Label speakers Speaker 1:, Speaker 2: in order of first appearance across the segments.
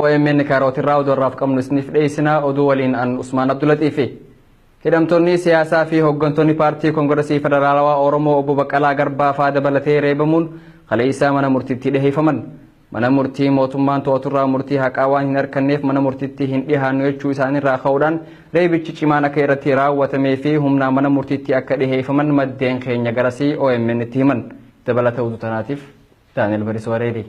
Speaker 1: OMN Karootirraa oduu irraaf qabnu isiniif dhiyeessina oduu waliin an Usmaan Abdulatiifi. Hidhamtoonni siyaasaa fi hooggantoonni paartii Koongiresii Federaalawaa Oromoo obbo Baqqalaa Garbaa fa'aa dabalatee reebamuun kaleessa mana murtiitti dhiheeffaman. Mana murtii mootummaan to'aturraa murtii haqaa waan hin arganneef mana murtiitti hin dhihaannu jechuu isaaniirraa ka'uudhaan reebichi cimaan akka irratti raawwatamee fi humnaan mana murtiitti akka dhiheeffaman maddeen keenya garasii OMN itti himan. Dabalata oduu tanaatiif Daani'el Barisoo Wareedii.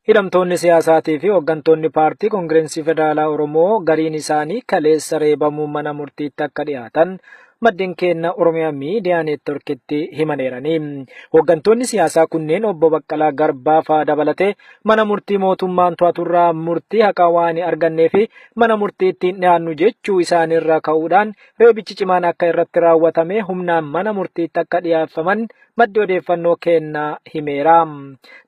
Speaker 2: Hidhamtoonni siyaasaatii fi hooggantoonni paartii Koongiresii Federaalaa Oromoo gariin isaanii kaleessa reebamuu mana murtiitti akka dhiyaatan maddeen keenya Oromiyaa Miidiyaa Neetworkitti himaneerani. Hooggantoonni siyaasaa kunneen obbo Baqqalaa Garbaa fa'aa dabalatee mana murtii mootummaan to'aturraa murtii haqaa waan hin argannee fi mana murtiitti hin dhiyaannu jechuu isaaniirraa ka'uudhaan reebichi cimaan akka irratti raawwatame humnaan mana murtiitti akka dhiyaaffaman maddi odeeffannoo kennaa himeera.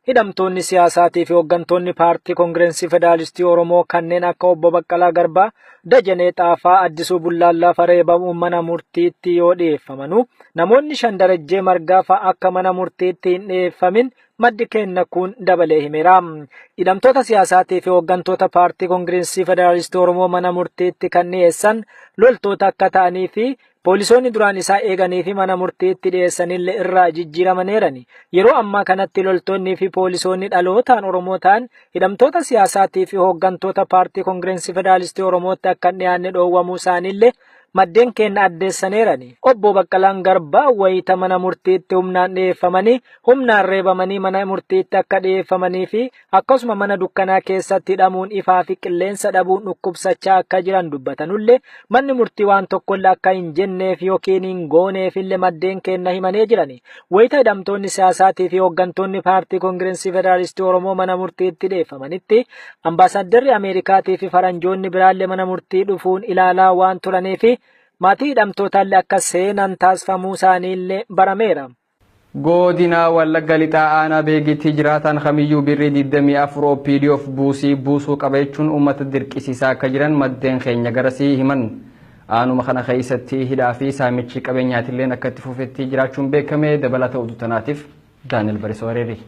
Speaker 2: Hidhamtoonni siyaasaatii fi hooggantoonni paartii Koongiresii Federaalistii Oromoo kanneen akka obbo Baqqalaa Garbaa, Dajanee Xaafaa, Addisuu Bullaallaa fa'aa reebamuun mana murtiitti yoo dhiyeeffamanu namoonni 5 Darajjee Margaa fa'aa akka mana murtiitti hin dhiyeeffamin maddi keenya kun dabalee himeera. Hidhamtoota siyaasaatii fi hooggantoota paartii Koongiresii Federaalistii Oromoo mana murtiitti kan dhiyeessan loltoota akka ta'anii fi poolisoonni duraan isaa eeganii fi mana murtiitti dhiyeessanillee irraa jijjiiramaneerani. Yeroo ammaa kanatti loltoonni fi poolisoonni dhalootaan Oromoo ta'an hidhamtoota siyaasaatii fi hooggantoota paartii Koongiresii Federaalistii Oromootti akka hin dhiyaanne dhoowwamuu isaaniillee maddeen keenya addeessaneerani. Obbo Baqqalaan Garbaa wayita mana murtiitti humnaan dhiyeeffamanii humnaan reebamanii mana murtiitti akka dhiyeeffamanii fi akkasuma mana dukkanaa keessatti hidhamuun ifaa fi qilleensa dhabuun dhukkubsachaa akka jiran dubbatanullee manni murtii waan tokkollee akka hin jenneef yookiin hin gooneefillee maddeen keenya himanii jirani. Wayita hidhamtoonni siyaasaatii fi hooggantoonni paartii Koongiresii Federaalistii Oromoo mana murtiitti dhiyeeffamanitti ambaasaaddarri Ameerikaatii fi faranjoonni biraallee mana murtii dhufuun ilaalaa waan turaniif maatii hidhamtootaallee akka seenan taasifamuu isaaniillee barameera.
Speaker 1: Godina Wallagga Lixaa aanaa beegitti jiraatan kamiyyuu birrii 24 OPDOf buusuu qaba jechuun uummata dirqisiisaa akka jiran maddeen keenya garasii himan. Aanuma kana keessatti hidhaa fi saamichi qabeenyaatillee akka itti fufetti jiraachuun beekame. Dabalata oduu tanaatiif Daani'el Barisoo Wareedii.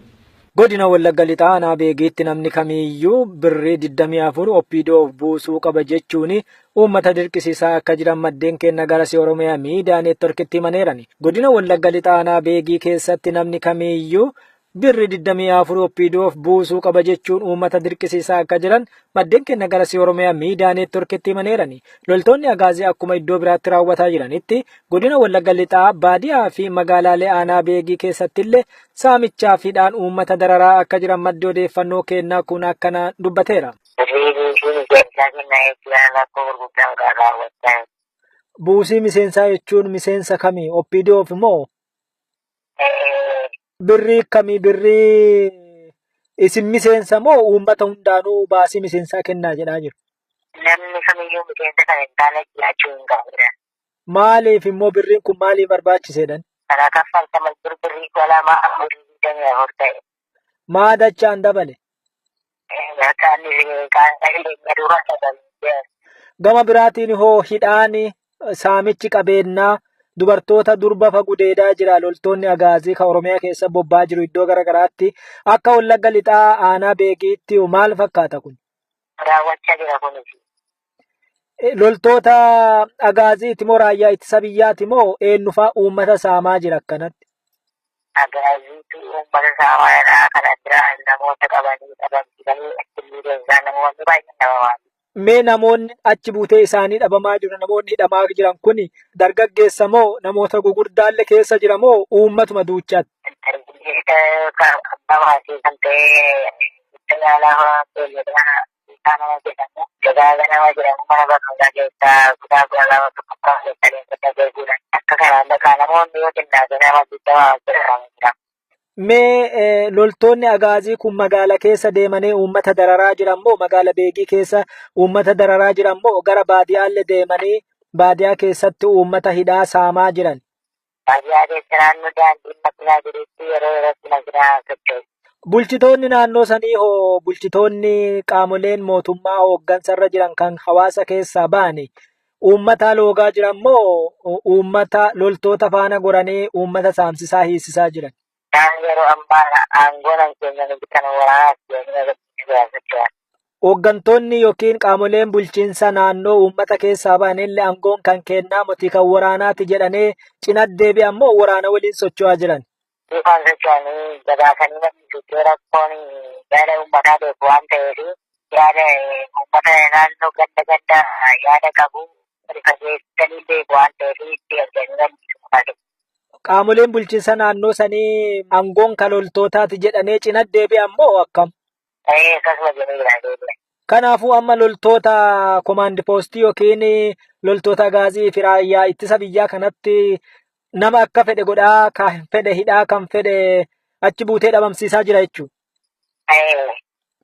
Speaker 2: Godina Wallagga Lixaa aanaa beegitti namni kamiyyuu birrii 24 OPDOf buusuu qaba jechuun uummata dirqisiisaa akka jiran maddeen keenya garasii Oromiyaa Miidiyaa Neetworkitti himaneerani. Godina Wallagga Lixaa aanaa beegii keessatti namni kamiyyuu birrii 24 OPDOf buusuu qaba jechuun uummata dirqisiisaa akka jiran maddeen keenya garasii Oromiyaa Miidiyaa Neetworkitti himaneerani. Loltoonni agaazii akkuma iddoo biraatti raawwataa jiranitti godina Wallagga Lixaa baadiyaa fi magaalaalee aanaa beegii keessattillee saamichaa fi hidhaan uummata dararaa akka jiran maddi odeeffannoo kennaa kun akkana dubbateera. Buusii miseensaa jechuun miseensa kamii? OPDOf moo? Birrii kamii? Birrii isin miseensa moo uummata hundaanuu baasii miseensaa kennaa jedhaa jiru?
Speaker 3: Namni kamiyyuu miseensa kan hin taane jiraachuu hin qabudha.
Speaker 2: Maaliif immoo birriin kun maaliif barbaachiseedhan?
Speaker 3: Kana kaffaltaman birrii 24 ta'e.
Speaker 2: Maa dachaan dabale? Gama biraatiin hoo hidhaan saamichi qabeenyaa dubartoota durba gudeedaa jira. Loltoonni agaazii kan Oromiyaa keessa bobbaa jiru iddoo garaagaraatti akka Wallagga Lixaa aanaa beegiitti maal fakkaata kun?
Speaker 3: Raawwachaa jira kunis.
Speaker 2: Loltoota agaaziiti moo raayyaa ittisa biyyaati moo eenyufaa uummata saamaa jira akkanatti?
Speaker 3: Agaaziitu uummata saamaa kana jira. Namoota qabanii dhabamsiisanii achi deemsaa namoonni baay'een dhabamaa.
Speaker 2: Mee namoonni achi buutee isaanii dhabamaa jiru namoonni hidhamaa jiran kun dargaggeessa moo namoota gugurdaallee keessa jira moo uummatuma duuchaatti? Mee loltoonni agaazii kun magaala keessa deemanii uummata dararaa jiran moo magaala beegii keessa uummata dararaa jiran moo gara baadiyaallee deemanii baadiyaa keessatti uummata hidhaa saamaa jiran?
Speaker 3: Baadiyaa keessa naannoo daandii makinaa jirutti yeroo yerootti makinaa socho'u.
Speaker 2: Bulchitoonni naannoo sanii hoo bulchitoonni qaamoleen mootummaa hooggansarra jiran kan hawaasa keessaa ba'anii uummata loogaa jiran moo uummata loltoota faana goranii uummata saamsisaa hiisisaa jiran?
Speaker 3: Yeroo ammaa aangoon keenya nuti kan waraanaa
Speaker 2: Hooggantoonni yookiin qaamoleen bulchiinsa naannoo uummata keessaa ba'anillee aangoon kan kennaa miti kan waraanaati jedhanii cina deebi'an moo waraana waliin socho'aa jiran?
Speaker 3: Isaan socho'anii gabaasanii namni rakkoon yaada uummataa beeku waan ta'eef yaada uummata naannoo ganda yaada qabu rifageessanii beeku waan ta'eef itti arganii namni.
Speaker 2: Qaamoleen bulchiinsa naannoo sanii aangoon kan loltootaati jedhanii cina deebi'an moo akkam?
Speaker 3: Akkasuma jedhanii
Speaker 2: Kanaafuu amma loltoota komaandi poostii yookiin loltoota gaazii fi raayyaa ittisa biyyaa kanatti nama akka fedhe godhaa, kan fedhe hidhaa, kan fedhe achi buutee dhabamsiisaa jira jechuudha.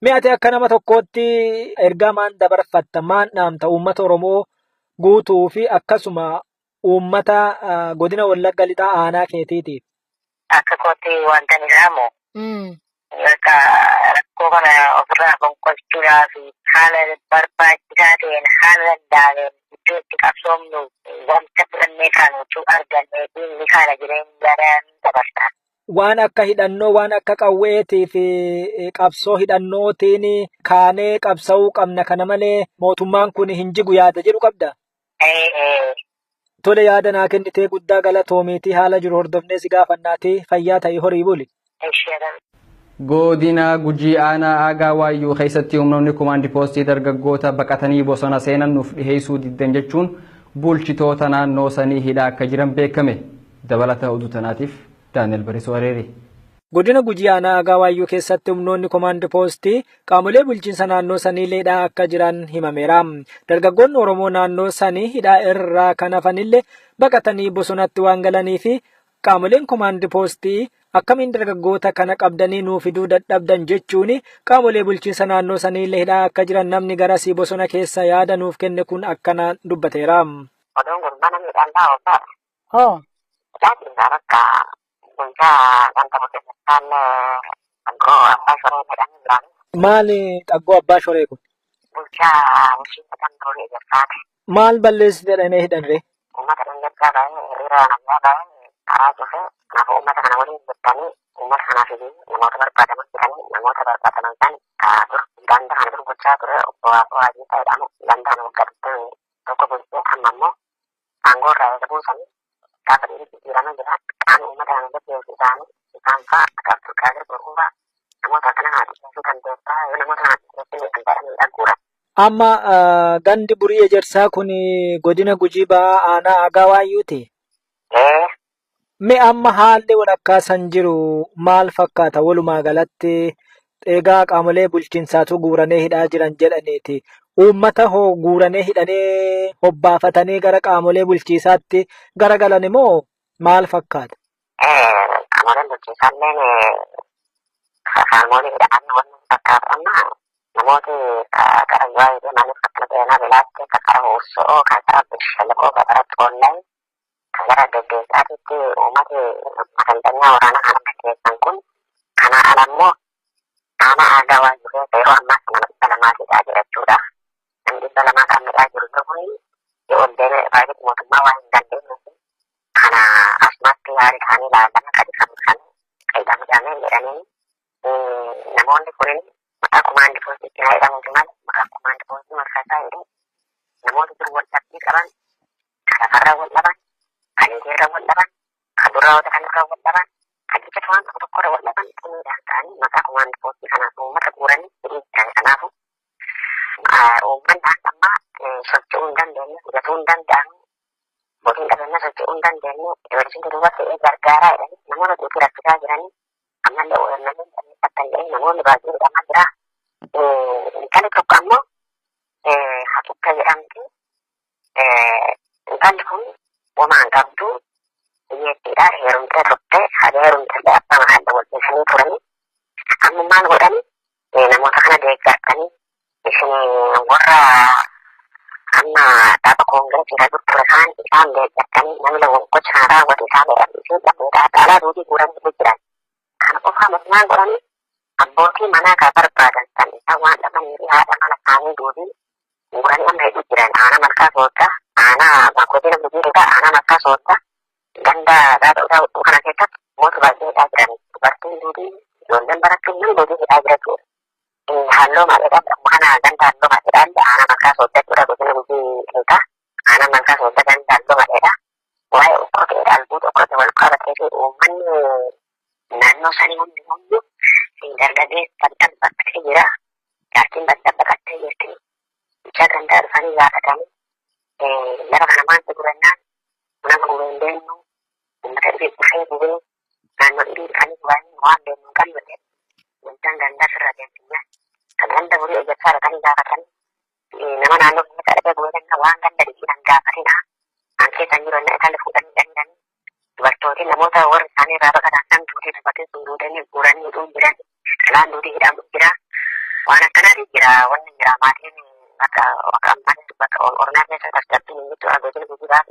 Speaker 2: Mi'ate akka nama tokkootti ergaa maan dabarfatta, maan dhaamta uummata Oromoo guutuu fi akkasuma uummata godina Wallagga Lixaa aanaa keetiitiif?
Speaker 3: Akka kootti wanta ni dhaamu. Rakkoo kana ofirraa fonqolchuudhaaf haala barbaachisaa ta'een haala danda'ameen iddoo itti qabsoomnu wanta filannee kaanutu argannee inni kana jireenyaan dabarsa.
Speaker 2: Waan akka hidhannoo, waan akka qawweetii fi qabsoo hidhannootiin kaanee qabsa'uu qabna kana malee mootummaan kun hin jigu yaada jedhu qabda? Tole yaada naa kennitee guddaa galatoomiitii haala jiru hordofnee si gaafannaatii fayyaa ta'e horii buli.
Speaker 1: Godina Gujii aanaa Aagaa Waayyuu keessatti humnoonni komaandi poostii dargaggoota baqatanii bosona seenan nuuf dhiheessuu diddan jechuun bulchitoota naannoo sanii hidhaa akka jiran beekame. Dabalata oduu tanaatiif Daani'el Barisoo Areeri.
Speaker 2: Godina Gujii aanaa Aagaa Waayyuu keessatti humnoonni komaandi poostii qaamolee bulchiinsa naannoo sanii hidhaa akka jiran himameera. Dargaggoonni Oromoo naannoo sanii hidhaa irraa kan hafanillee baqatanii bosonatti waan galanii fi qaamoleen komaandi poostii akkamiin dargaggoota kana qabdanii nuu fiduu dadhabdan jechuun qaamolee bulchiinsa naannoo saniillee hidhaa akka jiran namni garasii bosona keessa yaada nuuf kenne kun akkanaan dubbateera.
Speaker 3: Oduun kun mana miidhagaa obbaa. Laatiin bakka bulchaa wanta keessattaan dhaggoo abbaa shoree jedhamu jiraani.
Speaker 2: Maali dhaggoo abbaa shoree kun?
Speaker 3: Bulchaa bulchiinsa dandoo eeggattaati.
Speaker 2: Maal balleessi jedhanii hidhanre?
Speaker 3: Uummata dhangalchaa baay'ee hiriira nagaa baay'ee karaa cufe kanaafuu uummata kana waliin jettanii uummata kanaaf namoota barbaadaman jedhanii namoota barbaadaman san dur ganda kana dur gochaa ture obbo Waaqoo Waajjii ta'edhamu gandaan waggaa digdamii tokko bulchee amma immoo aangoo irraa eega buusanii gaafa dhiirri jijjiiramaa jira qaama uummata kana gaggeessu isaanii isaan fa'aa akka Abdulqaadir Burquuraa namoota akkana kana dhiyeessuu dandeessaa yoo namoota kana dhiyeessuu kan jedhanii dhagguudha.
Speaker 2: Amma gandi Burii Ejersaa kun godina Gujii ba'aa aanaa Aagaa Waayyuuti. Mee amma haalli walakkaa san jiru maal fakkaata walumaa galatti egaa qaamolee bulchiinsaatu guuranee hidhaa jiran jedhaniiti. Uummata hoo guuranee hidhanee hobbaafatanii gara qaamolee bulchiinsaatti garagalan moo maal fakkaata?
Speaker 3: Qaamoleen bulchiinsaalleen qaamolee hidhatan wanni fakkaatan namooti gara waa'ee maaliif akkana ta'eenaa bilaatti akka qara Hursoo kan qara Bishaalaqoo kan qara Xoollaa kan gara Deddeessaatitti uummati masaldanyaa waraanaa kana gaggeessan kun kana alammoo aanaa Aagaa Waayyuu keessa yeroo ammaa kana dhibba lamaatidhaa jira jechuudha. Namni dhibba lamaa kan midhaa jiru kun yoo ol deemee baay'ee mootummaa waan hin dandeenyeef kana asumatti yaada isaanii ilaalama kan qayyidhaa midhaamee jedhanii namoonni kunin maqaa komaandi poostii haa jedhamuuti malee maqaa komaandi poostii marfaasaa jedhee namoota dur wal dhabbii qaban kan lafarra wal dhaban kan hiriirra wal dhaban kan durraawwata kan irra wal dhaban kan ijjata waan tokko tokkorra wal dhaban xumuudhaan ta'anii maqaa komaandi poostii kanaaf uummata guuranii hidhii jiran kanaafu uummanni ammaa socho'uu hin dandeenye hubatuu hin danda'amu botiin qabeenya socho'uu hin dandeenye dabarsiin duuba ta'ee gargaaraa jedhanii namoota duutuu rakkisaa jiranii ammallee oolannanii kan jedhanii namoonni baay'ee hidhamaa jira. Intalli tokko ammoo Hatukka jedhamti. Intalli kun womaan qabdu biyyeettiidha. Heerumtee turte haga heerumtee abbaa mahalla wal dhiisanii turanii amma maal godhani namoota kana deeggartanii isin warra amma dhaaba koongireesiidha ture isaan deeggartanii namni gocha kana raawwate isaan jedhanii isin dhabdeedha. Dhaalaa duudii guuranii jiran. Kana qofaa maal godhani abbootii manaa kan barbaadan san isaan waan dhabanii haadha mana isaanii duudii guuranii amma hidhuu jiran aanaa malkaa soodda aanaa godina Gujiidha aanaa malkaa soodda ganda dhaadhaa kana keessatti mootu baay'ee hidhaa jiran dubartiin duudii ijoolleen barattuun nama duudii hidhaa jira jechuudha. Halluu maaliidhaan kana Daldoma jedhan ana maqaa sooddachuudha godina gujii eegaa ana maqaa sooddagan daldoma jedha waa'ee uffata albuu tokkotti wal qabatee fi uummanni naannoo sanii hundi dargagee baddan bakkatee jira jaartiin baddan baqattee jirti bichaa gandaa dhufanii gaafatanii lafa kana maanta gurannaan nama gubeen deemnu uummata dhufee gubee naannoo dhibii dhufanii gubanii waan deemnu kan jedhe wantaan gandaa sirraa deemtinya kan ganda burii eeggachaa dhaqanii gaafatanii nama naannoo keessa dhaqee gubee waan ganda dhibiidhaan gaafatina an keessan jiru inni isaan fuudhanii dandanii dubartooti namoota warri isaanii irraa baqatan kan duudii dubartiin sun duudanii guuranii hidhuun jiran salaan duudii hidhamu jira waan akkanaati jira wanni jira maatiin bakka ammaatti bakka ornaa keessa tasgabbiin hin jirtu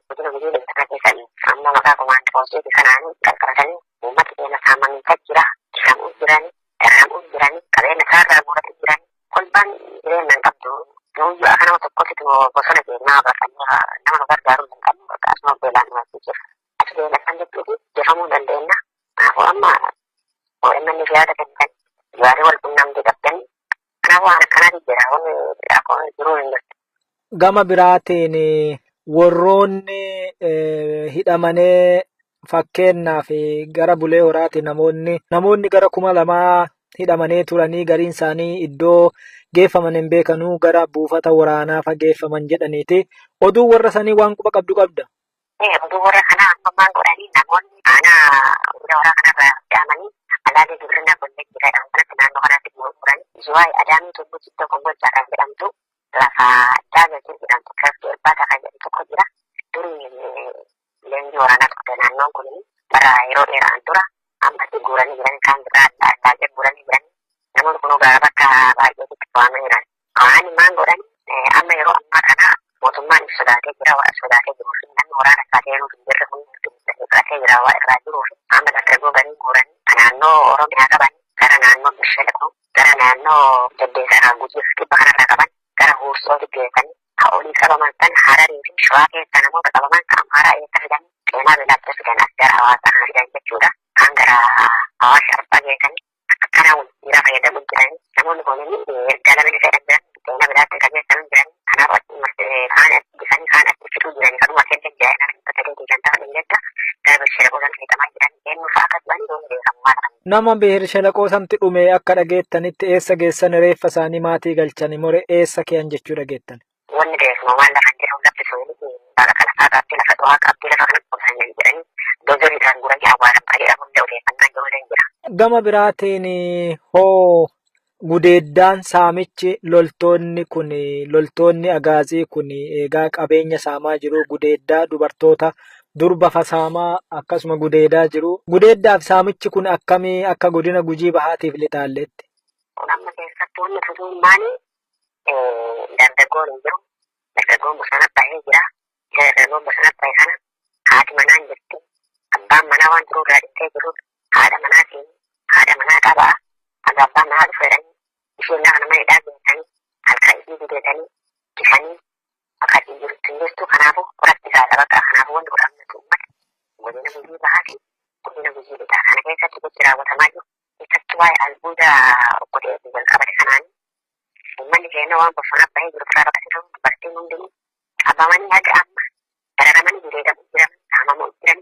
Speaker 3: godina gujii leentana keessanii amma maqaa komaandi poostii kanaanii qarqaratanii uummata keenya saamamicha jira hidhamuun jiranii darramuun jiranii qabeenya isaarraa guuratu jiranii kolbaan jireenya hin qabdu nuuyyu akka nama tokkotti bosona keenyaa baqannee nama nu gargaaruu hin qabnu akkasuma beelaan namatti jira achi beelaan jechuufi jefamuu dandeenya kanaafuu amma OMN yaada kennan yaadii wal qunnamtii qabdanii kanaafuu waan akkanaati jira wanni akkoo jiruu hin jirtu.
Speaker 2: Gama biraatiin warroonni hidhamanii fakkeenyaaf gara Bulee Horaati namoonni gara 2,000 hidhamanii turanii gariin isaanii iddoo geeffaman hin beekanuu gara buufata waraanaa fageeffaman jedhaniiti. Oduu warra sanii waan quba qabda.
Speaker 3: Oduu warra kanaa ammaan godhanii namoonni aanaa warra kanarraa hidhamanii alaalee gibirna bollee jiraadhaan kanatti naannoo kanaatti gurguranii Zuwaay Adaamii Tubbuu Cittoo Kombolchaa kan jedhamtu lafa Daagatii jedhamtu kiraftii Irbaata kan jedhu tokko jira. Durii leenjii waraanaa tokko naannoon kun bara yeroo dheeraan dura ammatti guuranii jiran kan biraa adda addaa guuranii jiran namoonni kun gara bakka baay'eetti to'amanii jiran. Waan maan godhan amma yeroo ammaa kana mootummaan sodaatee jira waa sodaatee jiruu fi namni waraana isaa deemuu hin jirre kun fudhatee jira waa irraa jiruu fi amma dargaggoo banii guuranii naannoo Oromiyaa qaban gara naannoo Bishaalaquu gara naannoo Jaddeessaa Gujii fi Kibba kanarraa qaban gara Huursootti geessanii haa'olii qabaman kan Hararii fi Shawaa keessa namoota qabaman kan Amaaraa eessa fidan seenaa bilaatti fidan as gara Hawaasaa kan fidan jechuudha. Kan gara Hawaasa Arbaa geessanii akkana jira fayyadamuun jiranii namoonni kunniin dalagni fedhan jiran seenaa bilaatti kan geessan jiranii kanaaf kaan bisanii kaan fituu jiranii kanuma kennan jaa'ina bakka deebii kan ta'an illee gara Bishaalaquu kan fayyadamaa jiran eenyuuf akka turan yoo beekamaa ta'an.
Speaker 2: Nama Bishaalaquu santi dhume akka dhageettanitti eessa geessan reeffa isaanii maatii galchanii more eessa keeyyan jechuu dhageettan.
Speaker 3: Wanni beekamu waan lafa jedhamu lafti sun bakka kana faakaatti lafa dhuhaa qabdii lafa kana qubsan jedhanii dozoriidhaan guranii awwaalan baay'eedha hunda odeeffannaa ijoolleen jira.
Speaker 2: Gama biraatiin hoo gudeeddaan saamichi loltoonni agaazii kun eegaa qabeenya saamaa jiru gudeeddaa dubartoota durba fasaamaa akkasuma gudeedaa jiru. Gudeeddaaf saamichi kun akkamii akka godina Gujii Bahaatiif lixaalletti?
Speaker 3: Kun amma keessatti wanni fuduun maali dargaggoon hin jiru. Dargaggoon bosona bahee jira. Dargaggoon bosona bahee kana haati manaa hin jirti. Abbaan manaa waan jiru irraa dhiftee jiru. Haadha manaa qabaa. Aga abbaan manaa dhufeedhanii isheen lafa nama hidhaa geessanii halkan isii gudeedanii difanii akkaatiin jirutti hin jirtu. Kanaafuu qorattisaadha bakka kanaafuu wanti godhamnatu uummata godina Gujii Bahaati godina Gujii Lixaa kana keessatti gochi raawwatamaa jiru. Isatti waa'ee albuuda godhee jalqabate kanaanii uummanni keenya waan bosona bahee jiru irraa baqatee dubartiin hundinuu qabamanii haga amma dararamanii gudeedamuu jiran saamamuu jiran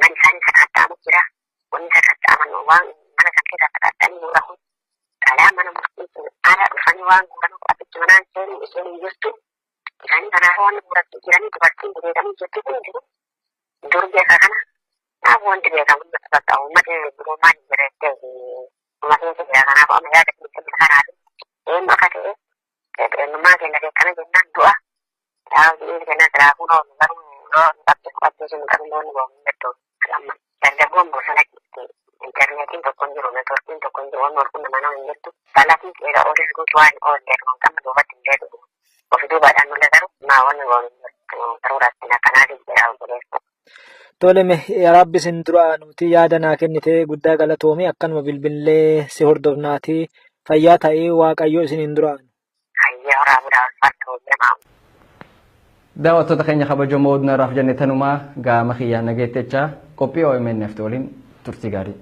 Speaker 3: mana isaanii sakatta'amuu jira. Wanni sakatta'aman waan mana kan keessaa sakatta'anii muurahu dhalaa mana murtii ala dhufanii waan guuranuuf abichi manaan seenuu isheen hin jirtu. Isaanii kanaafuu wanni guurattuu jiranii dubartiin gudeedamuu jirtu kun jiru. Durgeessa kana naaf wanti beekamu bakka uummatni biroo maal jireessee uummatni jira kanaaf amma yaada keessa kanaafi eenyu akka ta'e eenyummaa keenya beekana jennaan du'a yaa'u kenna siraafuu noonu garuu yoo dhabde fudhattee sun qabin loonni boomu jettoo amma dargaggoon bosona intarneetiin tokko hin jiru neetworkiin tokko hin jiru waan wal qunnama nama hin jirtu salaatiin qeera oolis guutuu waan oolleef noon amma duubatti hin deebi'u ofi duubaadhaan mulle garuu maa wanni boomu hin jirtu garuu rakkina kanaatiif jedha obboleessa.
Speaker 2: Toleme Rabbi sin dura nuti yaada naa kennite guddaa galatoomii akkanuma bilbilee si hordofnaatii fayyaa ta'ee waaqayyo isiniin duraan.
Speaker 3: Hayyaa waraabudhaa ulfaatu jedhama.
Speaker 1: Daawwattoota keenya kabajamoo oduudhaaf jenne tanumaa gaama kiyyaa nageettecha qophii OMN waliin turtii gaarii.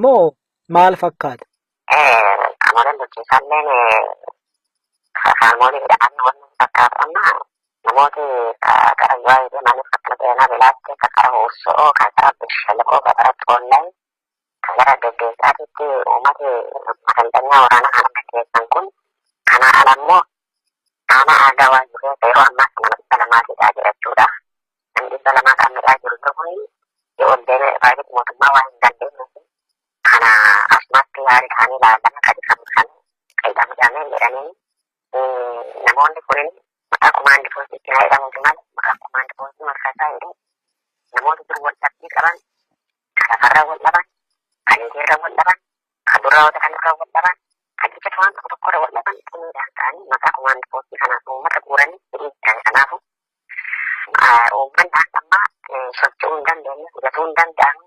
Speaker 2: moo maal fakkaata?
Speaker 3: Qaamoleen bulchiinsaalleen qaamolee hidhaan wanni fakkaatu amma namooti gara yoo deemanii fakkana seenaa bilaatti karaa hursoo kan karaa bishaaloo karaa xoollee kan gara geggeessaatitti uummati masaldanyaa waraana kana gaggeessan kun kana alammoo nama aadaa waan jiruuf yeroo ammaa kana dhibba lamaatiidhaa jirachuudha. Namni dhibba lamaa kan midhaa jiru kun yoo deemee baay'ee mootummaa waan hin dandeenyeef kana asumatti yaada isaanii ilaalama kan qayyadamee jedhanii namoonni kunin maqaa kumaandi poostii haa jedhamuuti malee maqaa kumaandi poostii marfaasaa jedhu namoota jiru wal dhabbii qaban kan lafarra wal dhaban kan hiriirra wal dhaban kan durraawwata kan irra wal dhaban kan ijjata waan tokko tokkorra wal dhaban dhumuudhaan ta'anii maqaa kumaandi poostii kana uummata guuranii hidhiidhaan kanaafu uummanni amma socho'uu hin dandeenye hubatuu hin danda'amu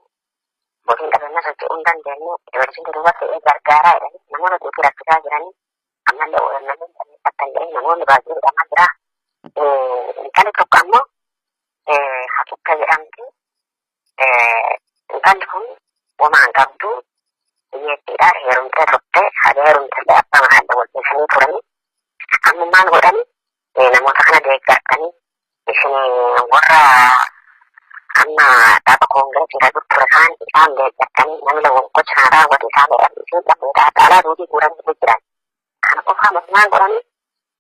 Speaker 3: botiin qabeenya socho'uu hin dandeenye dabarsiin duuba ta'ee gargaaraa jedhanii namoota duutii rakkisaa jiranii ammallee oolannanii kan jedhanii namoonni baay'ee hidhamaa jira. Intalli tokko ammoo Hatukka jedhamti. Intalli kun womaan qabdu biyyeettiidha heerumtee turte haala heerumtee abbaa manaa wal dhiisanii turanii amma maal godhani namoota kana deeggartanii isin warra amma dhaaba koongireesii irra ture isaan deeggartanii namni gocha kana raawwate isaan jedhamisiin dhabdeedhaa dhaalaa duutii guuranii jiran. Kana qofaa maal godhani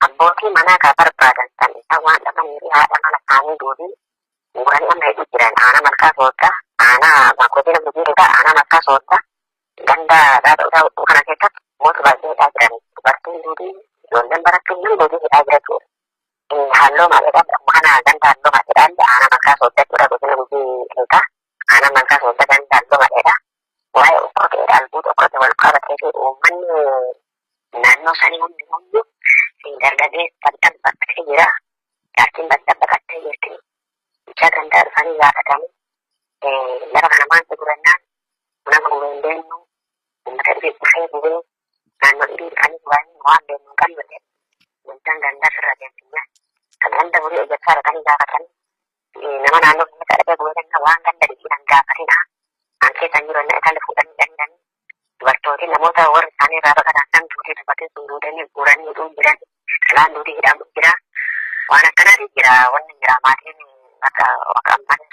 Speaker 3: abbootii manaa kaa barbaadan san isaan waan dhabanii haadha mana isaanii duutii guuranii amma hidhuu jiran aanaa malkaa soodda aanaa godina gujiirudha aanaa malkaa soodda ganda dhaadhaa kana keessatti moota baay'ee hidhaa jiranii dubartiin duutii ijoolleen barattuun nama duutii hidhaa jira jechuudha. Halluu maaliidhaan kana ganda halluu maaliidhaan aanaa malkaa soodda jechuudha godina gujiirudha aanaa malkaa soodda ganda halluu maaliidha waa'ee ukkotee albuuta ukkotee wal qabatee fi uummanni naannoo sanii hundi dargagee baddan bakkatee jira jaartiin baddan baqattee jirti bichaa gandaa dhufanii gaafatanii lafa kana maanta durannaan nama gubeen deemnu uummata dhufee gubee naannoo dhibee dhufanii gubanii waan deemnu kan jedhe wantaan gandaa sirra deemtinya kan ganda burii eeggachaa dhaqanii gaafatanii nama naannoo uummata dhaqee gubee waan ganda dhibiidhaan gaafatina an keessan jiru inni italli fuudhanii dhandanii dubartootiin namoota warri isaanii irraa baqatan kan duutii dubartiin sun duudanii guuranii hidhuun jiran kalaan duutii hidhamu jira waan akkanaati jira wanni jira maatiin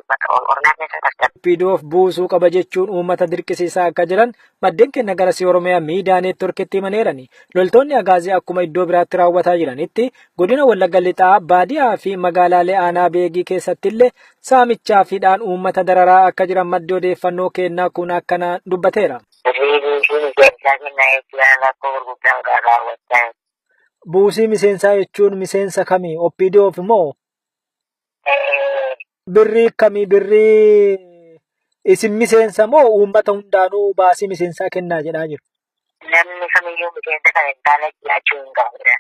Speaker 3: bakka Oromiyaa keessa tasgabbii.
Speaker 2: Opiidoof buusuu qaba jechuun uummata dirqisiisaa akka jiran maddeen keenya gara Oromiyaa miidiyaa neetworkiitti himaneerani. Loltoonni agaazii akkuma iddoo biraatti raawwataa jiranitti godina Wallagga Lixaa baadiyaa fi magaalaalee aanaa beegii keessatti illee saamichaa fi hidhaan uummata dararaa akka jiran maddi odeeffannoo kennaa kun akkana dubbateera. Buusii miseensaa jechuun miseensa kamii? Opiidoof moo? Birrii kamii? Birrii isin miseensa moo uummata hundaanuu baasii miseensaa kennaa jedhaa jiru?
Speaker 3: Namni kamiyyuu miseensa kana hin taane jiraachuu hin qabudha.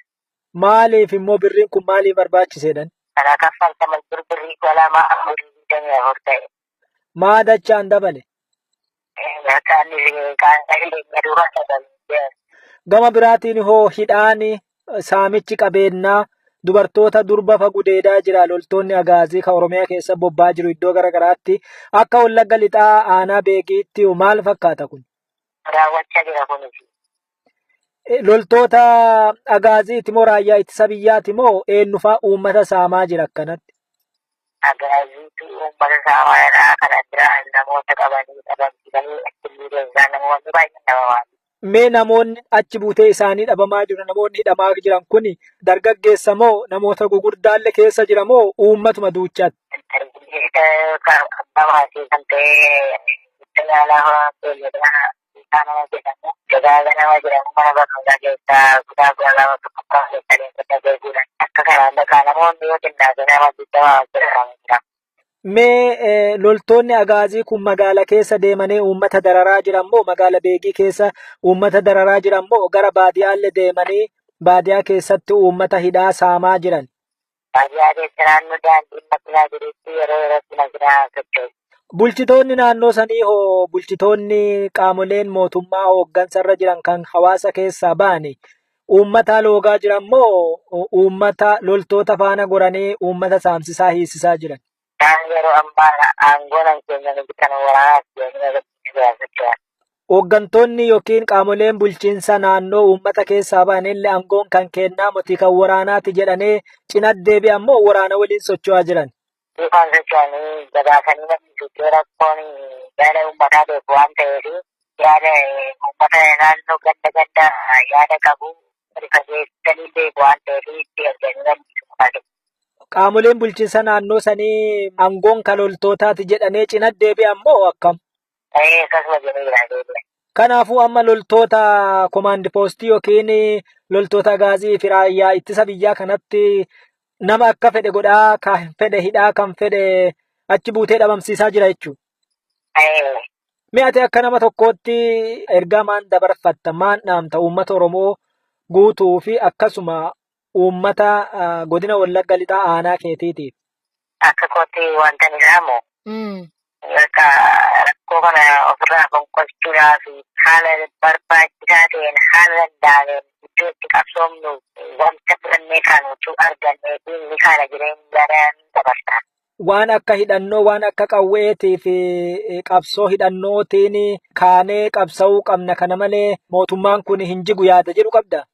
Speaker 2: Maaliif immoo birriin kun maaliif barbaachiseedhan?
Speaker 3: Kana kaffaltama birrii kolamaa amurii damee ta'e.
Speaker 2: Maa dachaan dabale? Gama biraatiin hoo hidhaan saamichi qabeenyaa dubartoota durba gudeedaa jira. Loltoonni agaazii kan Oromiyaa keessa bobbaa jiru iddoo garaagaraatti akka Wallagga Lixaa aanaa beegiitti maal fakkaata kun?
Speaker 3: Raawwachaa jira kunis.
Speaker 2: Loltoota agaaziiti moo raayyaa ittisa biyyaati moo eenyufaa uummata saamaa jira akkanatti?
Speaker 3: Agaaziitu uummata saamaa irraa kana jira namoota qabanii dhabamsiisanii achi miidhagsaa namoonni baay'een dhabamaa.
Speaker 2: Mee namoonni achi buutee isaanii dhabamaa jiru namoonni hidhamaa jiran kun dargaggeessa moo namoota gugurdaalle keessa jira moo uummatuma duuchaatti? Mee loltoonni agaazii kun magaala keessa deemanii uummata dararaa jiran moo magaala beegii keessa uummata dararaa jiran moo gara baadiyaalle deemanii baadiyaa keessatti uummata hidhaa saamaa jiran?
Speaker 3: Baadiyaa keessa naannoo daandii makinaa jirutti yeroo yerootti makinaa socho'u.
Speaker 2: Bulchitoonni naannoo sanii hoo bulchitoonni qaamoleen mootummaa hooggansarra jiran kan hawaasa keessaa ba'anii uummata loogaa jiran moo uummata loltoota faana goranii uummata saamsisaa hiisisaa jiran?
Speaker 3: Yeroo ammaa aangoon keenya nuti kan waraanaa
Speaker 2: Hooggantoonni yookiin qaamoleen bulchiinsa naannoo uummata keessaa ba'anillee aangoon kan kennaa miti kan waraanaati jedhanii cina deebi'an moo waraana waliin socho'aa jiran?
Speaker 3: Isaan socho'anii gabaasanii namni rakkoon yaada uummataa beeku waan ta'eef yaada uummata naannoo ganda yaada qabu rifageessanii beeku waan ta'eef itti arganii namni
Speaker 2: Qaamoleen bulchiinsa naannoo sanii aangoon kan loltootaati jedhanii cina deebi'an moo akkam?
Speaker 3: Akkasuma jedhanii jira.
Speaker 2: Kanaafuu amma loltoota komaandi poostii yookiin loltoota gaazii fi raayyaa ittisa biyyaa kanatti nama akka fedhe godhaa, kan fedhe hidhaa, kan fedhe achi buutee dhabamsiisaa jira jechuudha. Mee ati akka nama tokkootti ergaa maan dabarfatta, maan dhaamta uummata Oromoo guutuu fi akkasuma uummata godina Wallagga Lixaa aanaa keetiitiif?
Speaker 3: Akka kootti wanta ni dhaamu. Rakkoo kana ofirraa gonkolchuudhaa fi haala barbaachisaa ta'een haala danda'ameen iddoo itti qabsoomnu wanta filannee kaanuu argannee fi inni kana jireenyaan dabarsa.
Speaker 2: Waan akka hidhannoo, waan akka qawweetii fi qabsoo hidhannootiin kaanee qabsa'uu qabna kana malee mootummaan kun hin jigu yaada jedhu qabda?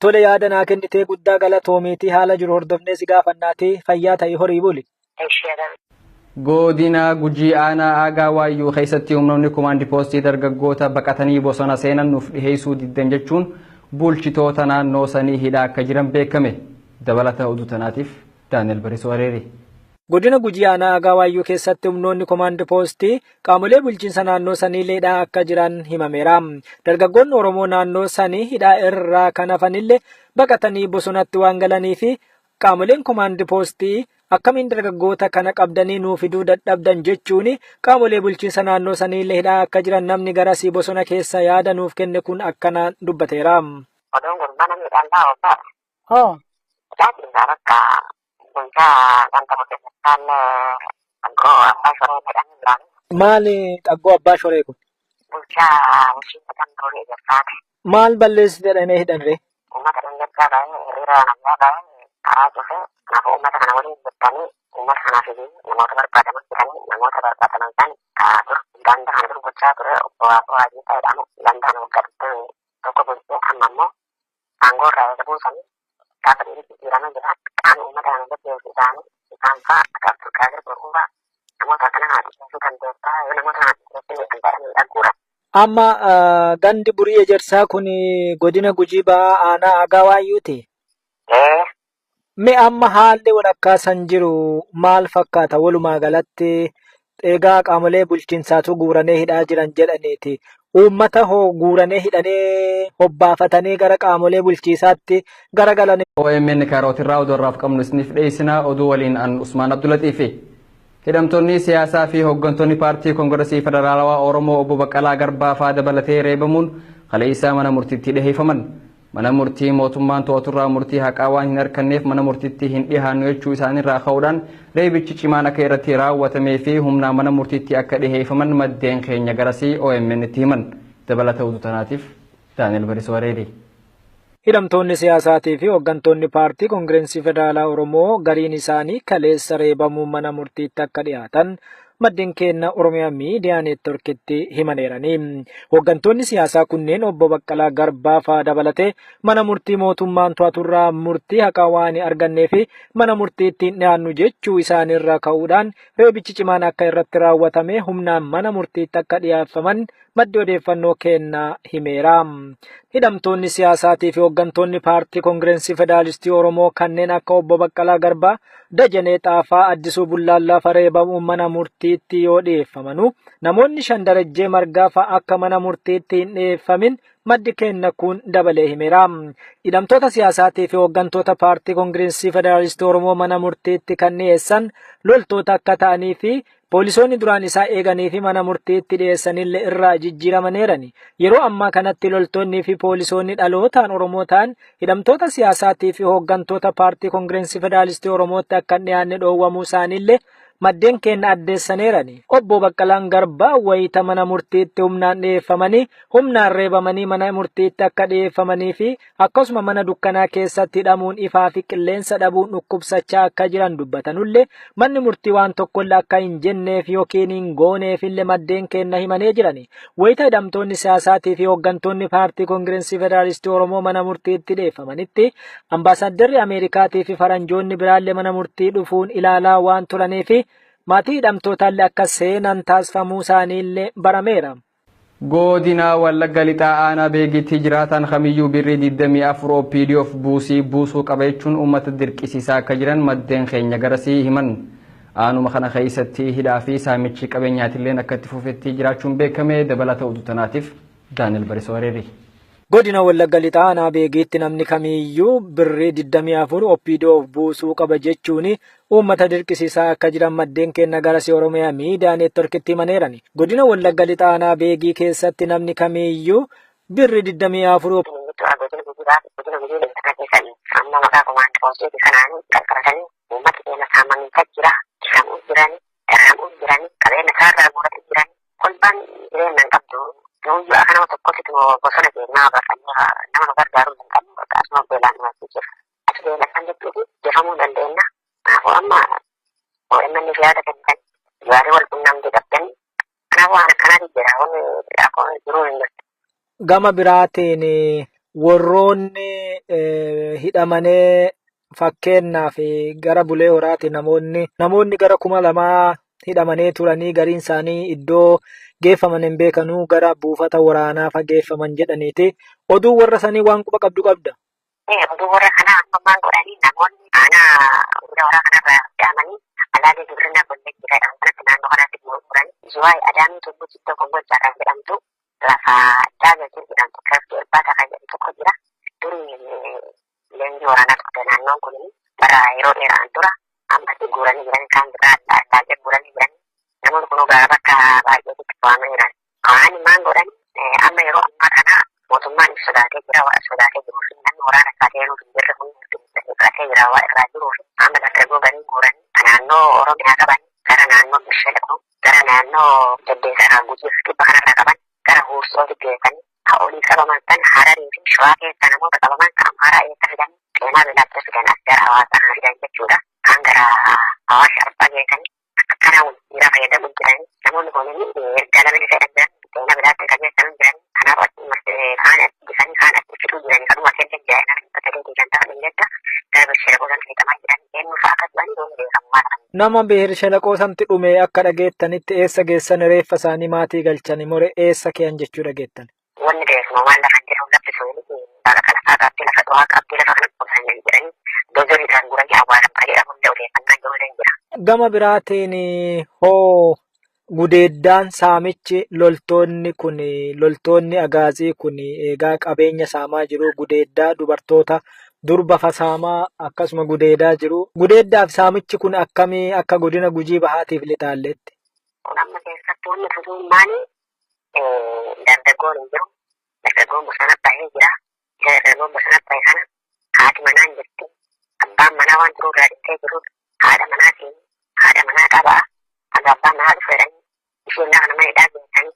Speaker 2: Tole yaada naa kennitee guddaa galatoomiitii haala jiru hordofnee si gaafannaatii fayyaa ta'e horii buli.
Speaker 1: Godina Gujii aanaa Aagaa Waayyuu keessatti humnoonni komaandi poostii dargaggoota baqatanii bosona seenan nuuf dhiheessuu diddan jechuun bulchitoota naannoo sanii hidhaa akka jiran beekame. Dabalata oduu tanaatiif Daani'el Barisoo Areeri.
Speaker 2: Godina Gujii aanaa Aagaa Waayyuu keessatti humnoonni komaandi poostii qaamolee bulchiinsa naannoo sanii hidhaa akka jiran himameera. Dargaggoonni Oromoo naannoo sanii hidhaa irraa kan hafanillee baqatanii bosonatti waan galanii fi qaamoleen komaandi poostii akkamiin dargaggoota kana qabdanii nuuf fiduu dadhabdan jechuun qaamolee bulchiinsa naannoo saniillee hidhaa akka jiran namni garasii bosona keessa yaada nuuf kenne kun akkanaan dubbateera.
Speaker 3: Oduun kun mana miidhaan taa'u laakiin bakka bulchaa ganda keessattaan qaggoo abbaa shoree jedhamu jiraan.
Speaker 2: Maali qaggoo abbaa shoree kun?
Speaker 3: Bulchaa bulchiinsa gandoo eeggattaati.
Speaker 2: Maal balleessi jedhamee hidhanre?
Speaker 3: Uummata dandeettaa baay'ee hiriira nagaa baay'ee karaa cufe kanaafuu uummata kana waliin jettanii uummata kanaaf namoota barbaadaman jedhanii namoota barbaadaman san dur ganda kana dur gochaa ture obbo Waaqoo Waajjii ta'edhamu gandaan waggaa digdamii tokko bulchee amma immoo aangoo irraa eega buusanii gaafa dhiirri jijjiiramaa jira qaama uummata kana gaggeessu isaanii isaan fa'a akka Abdulqaadir Boruuraa namoota akkana kana dhiyeessuu dandeessaa yoo namoota kana dhiyeessuu kan jedhanii dhagguura.
Speaker 2: Amma gandi Burii Ejersaa kun godina Gujii Ba'aa aanaa Aagaa Waayyuuti. Mee amma haalli walakkaa san jiru maal fakkaata walumaa galatti egaa qaamolee bulchiinsaatu guuranee hidhaa jiran jedhaniiti. Uummata hoo guuranee hidhanee hobbaafatanii gara qaamolee bulchiisaatti garagalan.
Speaker 1: OMN kaarootirraa oduu irraaf qabnu isiniif dhiyeessinaa oduu waliin an Usmaan Abdulatiifi. Hidhamtoonni siyaasaa fi hooggantoonni paartii Koongiresii Federaalawaa Oromoo obbo Baqqalaa Garbaa fa'aa dabalatee reebamuun kaleessaa mana murtiitti dhiheeffaman. Mana murtii mootummaan to'aturraa murtii haqaa waan hin harkanneef mana murtiitti hin dhihaannu jechuu isaaniirraa ka'uudhaan reebichi cimaan akka irratti raawwatamee fi humnaan mana murtiitti akka dhiheeffaman maddeen keenya garasii OMN itti himan. Dabalata oduu tanaatiif Daani'el Barisoo Areeri.
Speaker 2: Hidhamtoonni siyaasaatii fi hooggantoonni paartii Koongiresii Federaalaa Oromoo gariin isaanii kaleessa reebamuu mana murtiitti akka dhiyaatan maddeen keenya Oromiyaa Miidiyaa Neetworkitti himaneeranii. Hooggantoonni siyaasaa kunneen obbo Baqqalaa Garbaa fa'aa dabalatee mana murtii mootummaan to'aturraa murtii haqaa waan hin argannee fi mana murtiitti hin dhiyaannu jechuu isaaniirraa ka'uudhaan reebichi cimaan akka irratti raawwatame humnaan mana murtiitti akka dhiyaaffaman maddi odeeffannoo kennaa himeera. Hidhamtoonni siyaasaatii fi hooggantoonni paartii Koongiresii Federaalistii Oromoo kanneen akka obbo Baqqalaa Garbaa, Dajanee Xaafaa, Addisuu Bullaallaa fa'aa reebamuu mana murtiitti yoo dhiyeeffamanu namoonni 5 Darajjee Margaa fa'aa akka mana murtiitti hin dhiyeeffamin maddi keenya kun dabalee himeera. Hidhamtoota siyaasaatii fi hooggantoota paartii Koongiresii Federaalistii Oromoo mana murtiitti kan dhiyeessan loltoota akka ta'anii fi poolisoonni duraan isaa eeganii fi mana murtiitti dhiyeessanillee irraa jijjiiramaneerani. Yeroo ammaa kanatti loltoonni fi poolisoonni dhalootaan Oromoo ta'an hidhamtoota siyaasaatii fi hooggantoota paartii Koongiresii Federaalistii Oromootti akka hin dhiyaanne dhoowwamuu isaaniillee maddeen keenya addeessaneerani. Obbo Baqqalaan Garbaa wayita mana murtiitti humnaan dhiyeeffamanii humnaan reebamanii mana murtiitti akka dhiyeeffamanii fi akkasuma mana dukkanaa keessatti hidhamuun ifaa fi qilleensa dhabuun dhukkubsachaa akka jiran dubbatanullee manni murtii waan tokkollee akka hin jenneef yookiin hin gooneefillee maddeen keenya himanii jirani. Wayita hidhamtoonni siyaasaatii fi hooggantoonni paartii Koongireensii Federaalistii Oromoo mana murtiitti dhiyeeffamanitti ambaasaaddarri Ameerikaatii fi faranjoonni biraallee mana murtii dhufuun ilaalaa waan turaniif maatii hidhamtootaallee akka seenan taasifamuu isaaniillee barameera.
Speaker 1: Godina Wallagga Lixaa aanaa beegitti jiraatan kamiyyuu birrii 24 OPDOf buusuu qaba jechuun uummata dirqisiisaa akka jiran maddeen keenya garasii himan. Aanuma kana keessatti hidhaa fi saamichi qabeenyaatillee akka itti fufetti jiraachuun beekame dabalata oduu tanaatiif Daaniel Barisoo Wareeri.
Speaker 2: Godina Wallagga Lixaa aanaa beegitti namni kamiyyuu birrii 24 OPDOf buusuu qaba jechuun uummata dirqisiisaa akka jiran maddeen keenya garasii Oromiyaa miidiyaa neetworkitti himaneerani. Godina Wallagga Lixaa aanaa beegii keessatti namni kamiyyuu birrii 24
Speaker 3: Nunggu akan waktu kau itu bosan aja, nah bahkannya nama nomor baru dan kamu tak semua belan masih je. Aku belan sampai itu dia kamu dan Dena. Aku ama, emang ni dia ada kan? Dua hari walaupun 6 dekat kan? Kenapa anak-anak di jalan aku juru ini?
Speaker 2: Gama biraatiin warroonni hidhamanii fakkeenyaaf gara bulee horaati namoonni gara 2,000 hidhamanii turanii gariin isaanii iddoo geeffaman hin beekanuu gara buufata waraanaa fageeffaman jedhaniiti. Oduu warra sanii waan quba qabda.
Speaker 3: Oduu warra kana ammaan godhanii namoonni warra kana fayyadamanii alaabaa gibirna qonnaa jedhamu kanatti naannoo kanatti gurguranii Zuwaay Adaamii Tubbuu Cittoo Kombolchaa kan jedhamtu lafa Daagatii jedhamtu keessatti irbaata kan jedhu tokko jira. Durii leenjii waraanaa tokko naannoon kun bara yeroo dheeraan dura ammatti guuranii jiran kan biraa adda addaa guuranii jiran namoonni kun gara bakka baay'eetti qabamanii jiran. Waan maan godhan amma yeroo ammaa kana mootummaan sodaatee jira waan sodaatee jiruu fi namni waraana isaatee yeroo hin jirre kun fudhatee jira waan irraa jiruu fi amma dargaggoo ganii guuranii naannoo Oromiyaa qaban gara naannoo Bishaalaquu gara naannoo Deddeesaa Gujii fi Kibba kanarraa qaban gara Huursootti geessanii olii qabaman kan Hararii fi Shawaa keessa namoota qabaman kan Amaaraa eessa fidan Qeenaa Beelaatti fidan as gara Hawaasaa fidan jechuudha. Kan gara Hawaasa Arbaa geessanii akkana dhiiraa fayyadamuun jiranii namoonni kunniin erga lamni fayyadaman Qeenaa Beelaatti kan geessan jiranii kanaaf kaan bisanii kaan fituu jiranii kanuma kennan jiranii namni bakka deebii kan ta'an illee gara Bishaalaquu san fayyadamaa jiran eenyu fa'aa akka du'anii doon beekamaa ta'an.
Speaker 2: Nama Bishaalaquu santi dhume akka dhageettanitti eessa geessan reeffa isaanii maatii galchanii more eessa keeyyan jechuu dhageettan.
Speaker 3: Wanni beekamu waan lafa jiru lafti sun bakka kana faakaatti lafa du'aa qabdii lafa kana qubsan jedhanii dozoriidhaan guranii awwaalan baay'ee hunda odeeffannaa jiru jira.
Speaker 2: Gama biraatiin hoo gudeeddaan saamichi loltoonni agaazii kun eegaa qabeenya saamaa jiru gudeeddaa dubartoota durba fasaamaa akkasuma gudeedaa jiru. Gudeeddaaf saamichi kun akkamii akka godina Gujii Bahaatiif lixaalletti?
Speaker 3: Kun amma keessatti wanni tutuun maali? Dargaggoon hin jiru. Dargaggoon bosona bahee jira. Dargaggoon bosona bahee kana haati manaan jirti. Abbaan manaa waan jiru irraa dhiftee jiru. Haadha manaa qabaa. Aga abbaan manaa dhufeedhaan isheen lafa nama hidhaa geessanii